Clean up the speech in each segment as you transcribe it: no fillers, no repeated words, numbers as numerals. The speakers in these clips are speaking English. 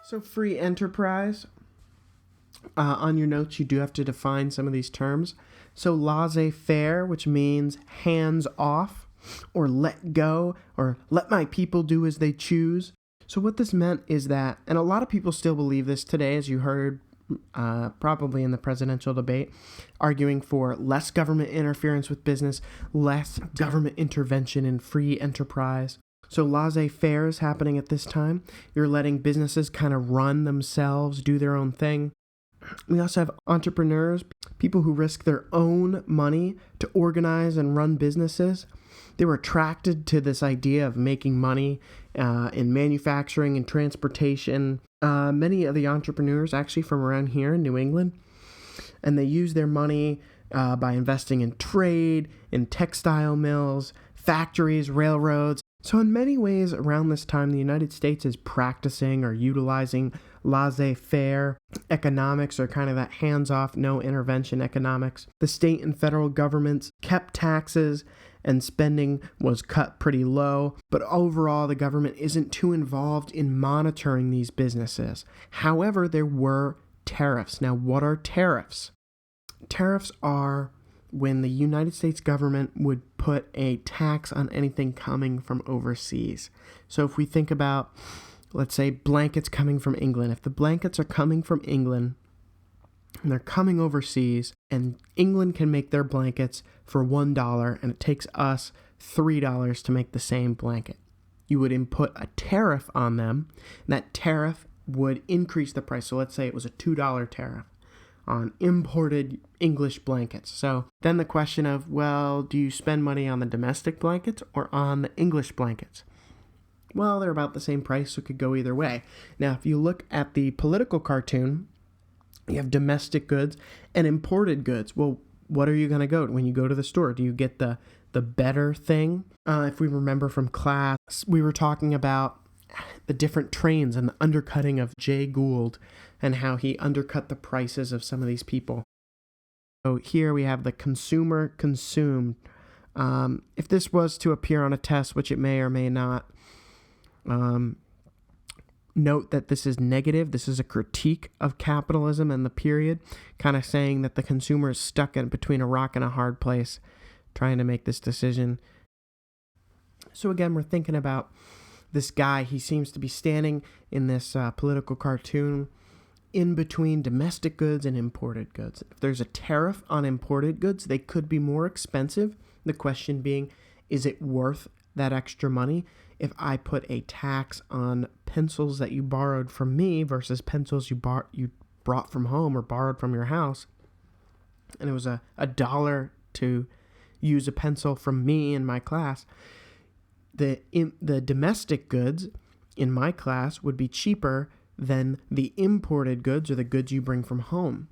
So free enterprise, on your notes, you do have to define some of these terms. So laissez-faire, which means hands off, or let go, or let my people do as they choose. So what this meant is that, and a lot of people still believe this today, as you heard probably in the presidential debate, arguing for less government interference with business, less government intervention in free enterprise. So laissez-faire is happening at this time. You're letting businesses kind of run themselves, do their own thing. We also have entrepreneurs, people who risk their own money to organize and run businesses. They were attracted to this idea of making money in manufacturing and transportation. Many of the entrepreneurs actually from around here in New England, and they use their money by investing in trade, in textile mills, factories, railroads. So in many ways around this time, the United States is practicing or utilizing laissez-faire economics, or kind of that hands-off, no intervention economics. The state and federal governments kept taxes and spending was cut pretty low, but overall the government isn't too involved in monitoring these businesses. However, there were tariffs. Now, what are tariffs? Tariffs are when the United States government would put a tax on anything coming from overseas. So if we think about, let's say, blankets coming from England. If the blankets are coming from England and they're coming overseas, and England can make their blankets for $1 and it takes us $3 to make the same blanket, you would input a tariff on them, and that tariff would increase the price. So let's say it was a $2 tariff on imported English blankets. So then the question of, well, do you spend money on the domestic blankets or on the English blankets? Well, they're about the same price, so it could go either way. Now, if you look at the political cartoon, you have domestic goods and imported goods. Well, what are you going to go to when you go to the store? Do you get the better thing? If we remember from class, we were talking about the different trains and the undercutting of Jay Gould and how he undercut the prices of some of these people. So here we have the consumer consumed. If this was to appear on a test, which it may or may not, note that this is negative. This is a critique of capitalism and the period, kind of saying that the consumer is stuck in between a rock and a hard place, trying to make this decision. So again, we're thinking about this guy. He seems to be standing in this political cartoon in between domestic goods and imported goods. If there's a tariff on imported goods, they could be more expensive. The question being, is it worth that extra money? If I put a tax on pencils that you borrowed from me versus pencils you brought from home or borrowed from your house, and it was $1 to use a pencil from me in my class, the domestic goods in my class would be cheaper than the imported goods or the goods you bring from home.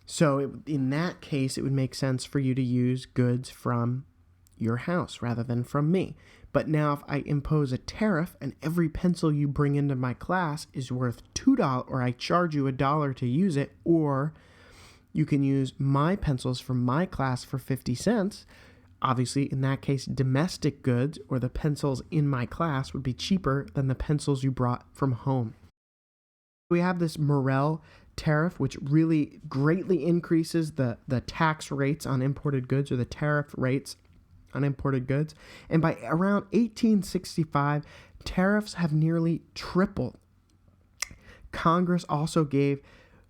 So in that case, it would make sense for you to use goods from your house rather than from me. But now if I impose a tariff and every pencil you bring into my class is worth $2, or I charge you $1 to use it, or you can use my pencils from my class for 50 cents, obviously in that case, domestic goods or the pencils in my class would be cheaper than the pencils you brought from home. We have this Morel tariff, which really greatly increases the tax rates on imported goods, or the tariff rates on imported goods. And by around 1865, tariffs have nearly tripled. Congress also gave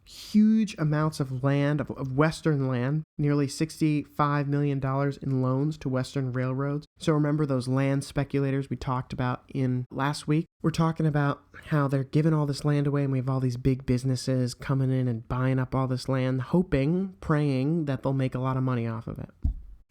huge amounts of land, of Western land, nearly $65 million in loans to Western railroads. So remember those land speculators we talked about in last week? We're talking about how they're giving all this land away, and we have all these big businesses coming in and buying up all this land, hoping, praying that they'll make a lot of money off of it.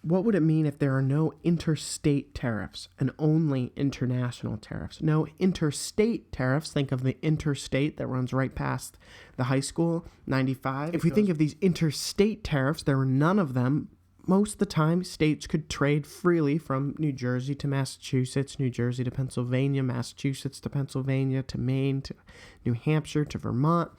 What would it mean if there are no interstate tariffs and only international tariffs? No interstate tariffs. Think of the interstate that runs right past the high school, 95. If we think of these interstate tariffs, there are none of them. Most of the time, states could trade freely from New Jersey to Massachusetts, New Jersey to Pennsylvania, Massachusetts to Pennsylvania, to Maine, to New Hampshire, to Vermont.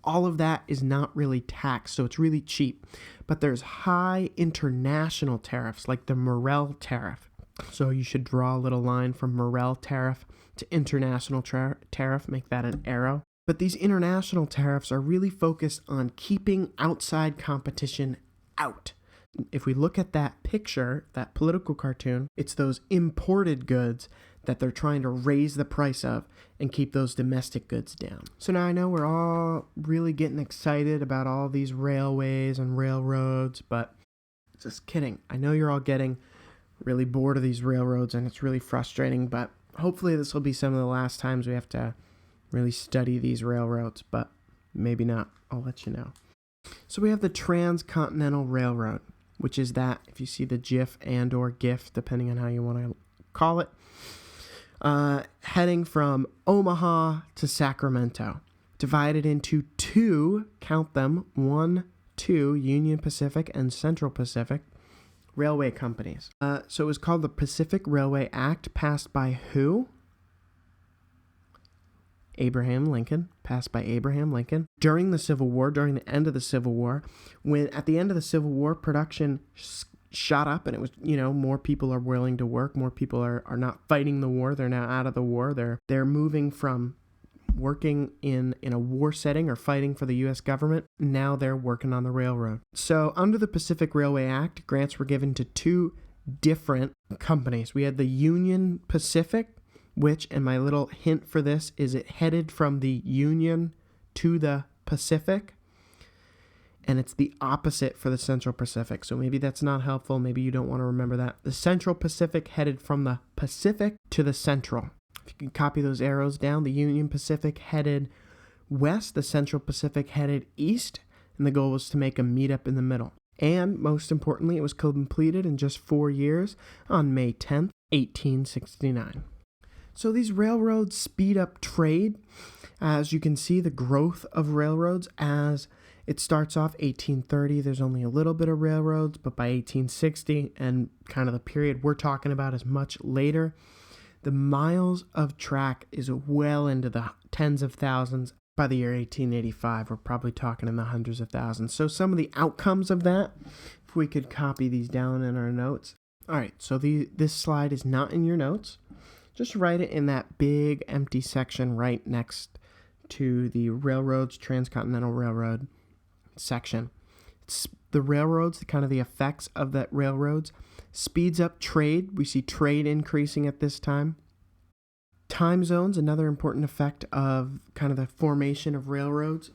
All of that is not really taxed, so it's really cheap. But there's high international tariffs, like the Morel tariff. So you should draw a little line from Morel tariff to international tariff, make that an arrow. But these international tariffs are really focused on keeping outside competition out. If we look at that picture, that political cartoon, it's those imported goods that they're trying to raise the price of and keep those domestic goods down. So now I know we're all really getting excited about all these railways and railroads, but just kidding. I know you're all getting really bored of these railroads and it's really frustrating, but hopefully this will be some of the last times we have to really study these railroads, but maybe not. I'll let you know. So we have the Transcontinental Railroad, which is that, if you see the GIF and or GIF, depending on how you want to call it, heading from Omaha to Sacramento, divided into two, count them, 2 Union Pacific and Central Pacific railway companies. So it was called the Pacific Railway Act, passed by who? Abraham Lincoln, passed by Abraham Lincoln during the Civil War, during the end of the Civil War, when at the end of the Civil War, production shot up and it was, more people are willing to work, more people are not fighting the war, they're now out of the war, they're moving from working in a war setting or fighting for the U.S. government, now they're working on the railroad. So under the Pacific Railway Act, grants were given to two different companies. We had the Union Pacific, which, and my little hint for this is it headed from the Union to the Pacific, and it's the opposite for the Central Pacific. So maybe that's not helpful. Maybe you don't want to remember that. The Central Pacific headed from the Pacific to the Central. If you can copy those arrows down, the Union Pacific headed west, the Central Pacific headed east, and the goal was to make a meetup in the middle. And most importantly, it was completed in just 4 years on May 10th, 1869. So these railroads speed up trade. As you can see, the growth of railroads as it starts off 1830, there's only a little bit of railroads, but by 1860 and kind of the period we're talking about is much later, the miles of track is well into the tens of thousands. By the year 1885, we're probably talking in the hundreds of thousands. So some of the outcomes of that, if we could copy these down in our notes. All right, so this slide is not in your notes. Just write it in that big empty section right next to the railroads, Transcontinental Railroad section. It's the railroads, the effects of that railroads, speeds up trade. We see trade increasing at this time. Time zones, another important effect of kind of the formation of railroads.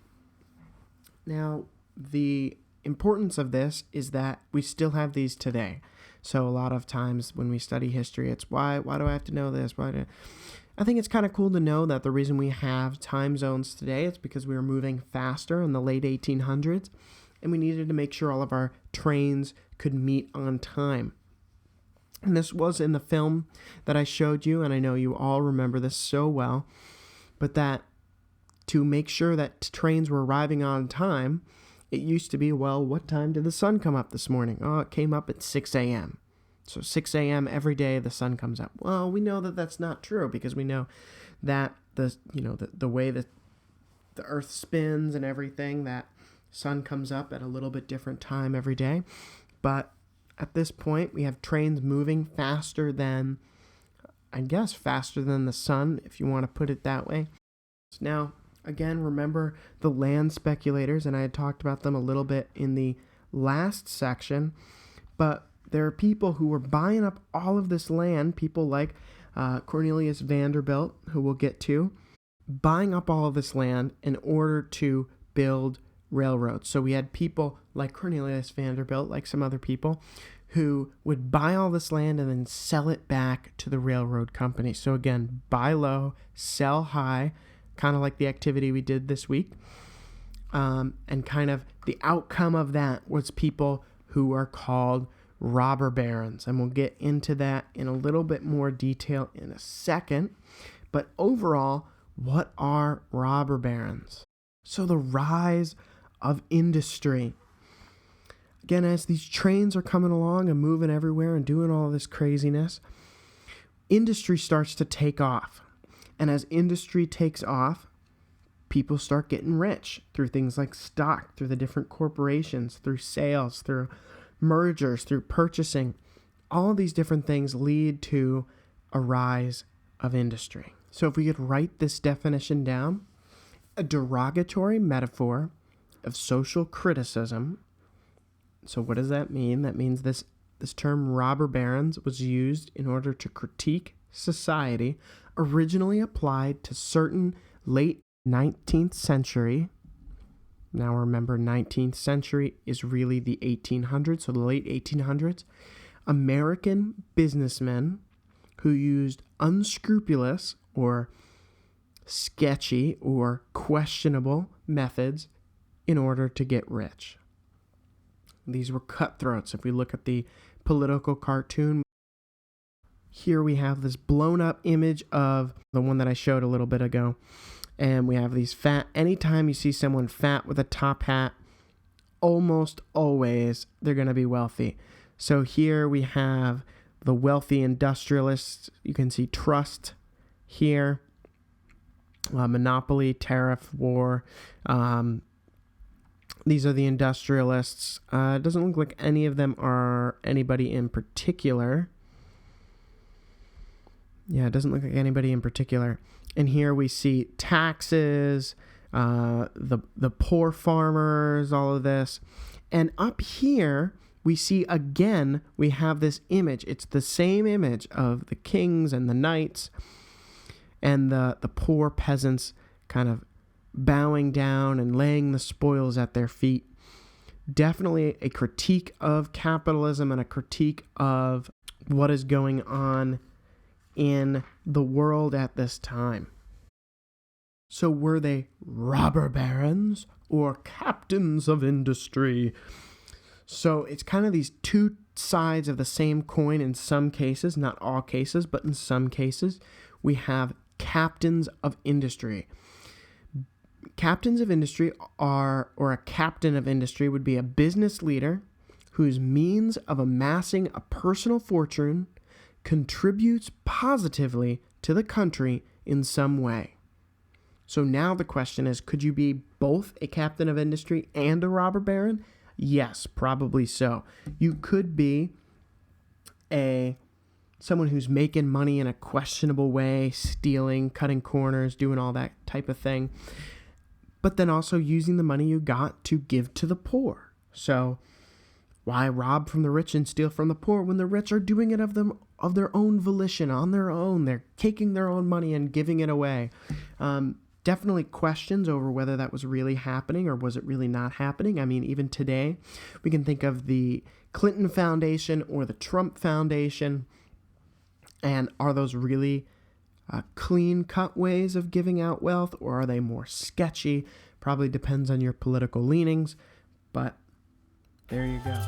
Now, the importance of this is that we still have these today. So a lot of times when we study history, it's why do I have to know this? I think it's kind of cool to know that the reason we have time zones today is because we were moving faster in the late 1800s, and we needed to make sure all of our trains could meet on time. And this was in the film that I showed you, and I know you all remember this so well, but that to make sure that trains were arriving on time, it used to be, well, what time did the sun come up this morning? Oh, it came up at 6 a.m. So 6 a.m. every day the sun comes up. Well, we know that that's not true because we know that the way that the earth spins and everything, that sun comes up at a little bit different time every day. But at this point, we have trains moving faster than the sun, if you want to put it that way. So now, again, remember the land speculators, and I had talked about them a little bit in the last section, but there are people who were buying up all of this land, people like Cornelius Vanderbilt, who we'll get to, buying up all of this land in order to build railroads. So we had people like Cornelius Vanderbilt, like some other people, who would buy all this land and then sell it back to the railroad company. So again, buy low, sell high, kind of like the activity we did this week. And kind of the outcome of that was people who are called robber barons. And we'll get into that in a little bit more detail in a second. But overall, what are robber barons? So the rise of industry. Again, as these trains are coming along and moving everywhere and doing all this craziness, industry starts to take off. And as industry takes off, people start getting rich through things like stock, through the different corporations, through sales, through mergers, through purchasing. All of these different things lead to a rise of industry. So if we could write this definition down, a derogatory metaphor of social criticism. So what does that mean? That means this term robber barons was used in order to critique society, originally applied to certain late 19th century. Now remember, 19th century is really the 1800s, so the late 1800s. American businessmen who used unscrupulous or sketchy or questionable methods in order to get rich. These were cutthroats. If we look at the political cartoon, here we have this blown up image of the one that I showed a little bit ago. And we have these fat, anytime you see someone fat with a top hat, almost always they're going to be wealthy. So here we have the wealthy industrialists. You can see trust here, monopoly, tariff war. These are the industrialists. It doesn't look like any of them are anybody in particular. Yeah, it doesn't look like anybody in particular. And here we see taxes, the poor farmers, all of this. And up here, we see again, we have this image. It's the same image of the kings and the knights and the poor peasants kind of bowing down and laying the spoils at their feet. Definitely a critique of capitalism and a critique of what is going on in the world at this time. So were they robber barons or captains of industry? So it's kind of these two sides of the same coin in some cases, not all cases, but in some cases, we have captains of industry. Captains of industry or a captain of industry would be a business leader whose means of amassing a personal fortune contributes positively to the country in some way. So now the question is, could you be both a captain of industry and a robber baron? Yes, probably so. You could be someone who's making money in a questionable way, stealing, cutting corners, doing all that type of thing, but then also using the money you got to give to the poor. So why rob from the rich and steal from the poor when the rich are doing it of their own volition, on their own? They're taking their own money and giving it away. Definitely questions over whether that was really happening or was it really not happening. I mean, even today, we can think of the Clinton Foundation or the Trump Foundation, and are those really clean-cut ways of giving out wealth, or are they more sketchy? Probably depends on your political leanings, but there you go.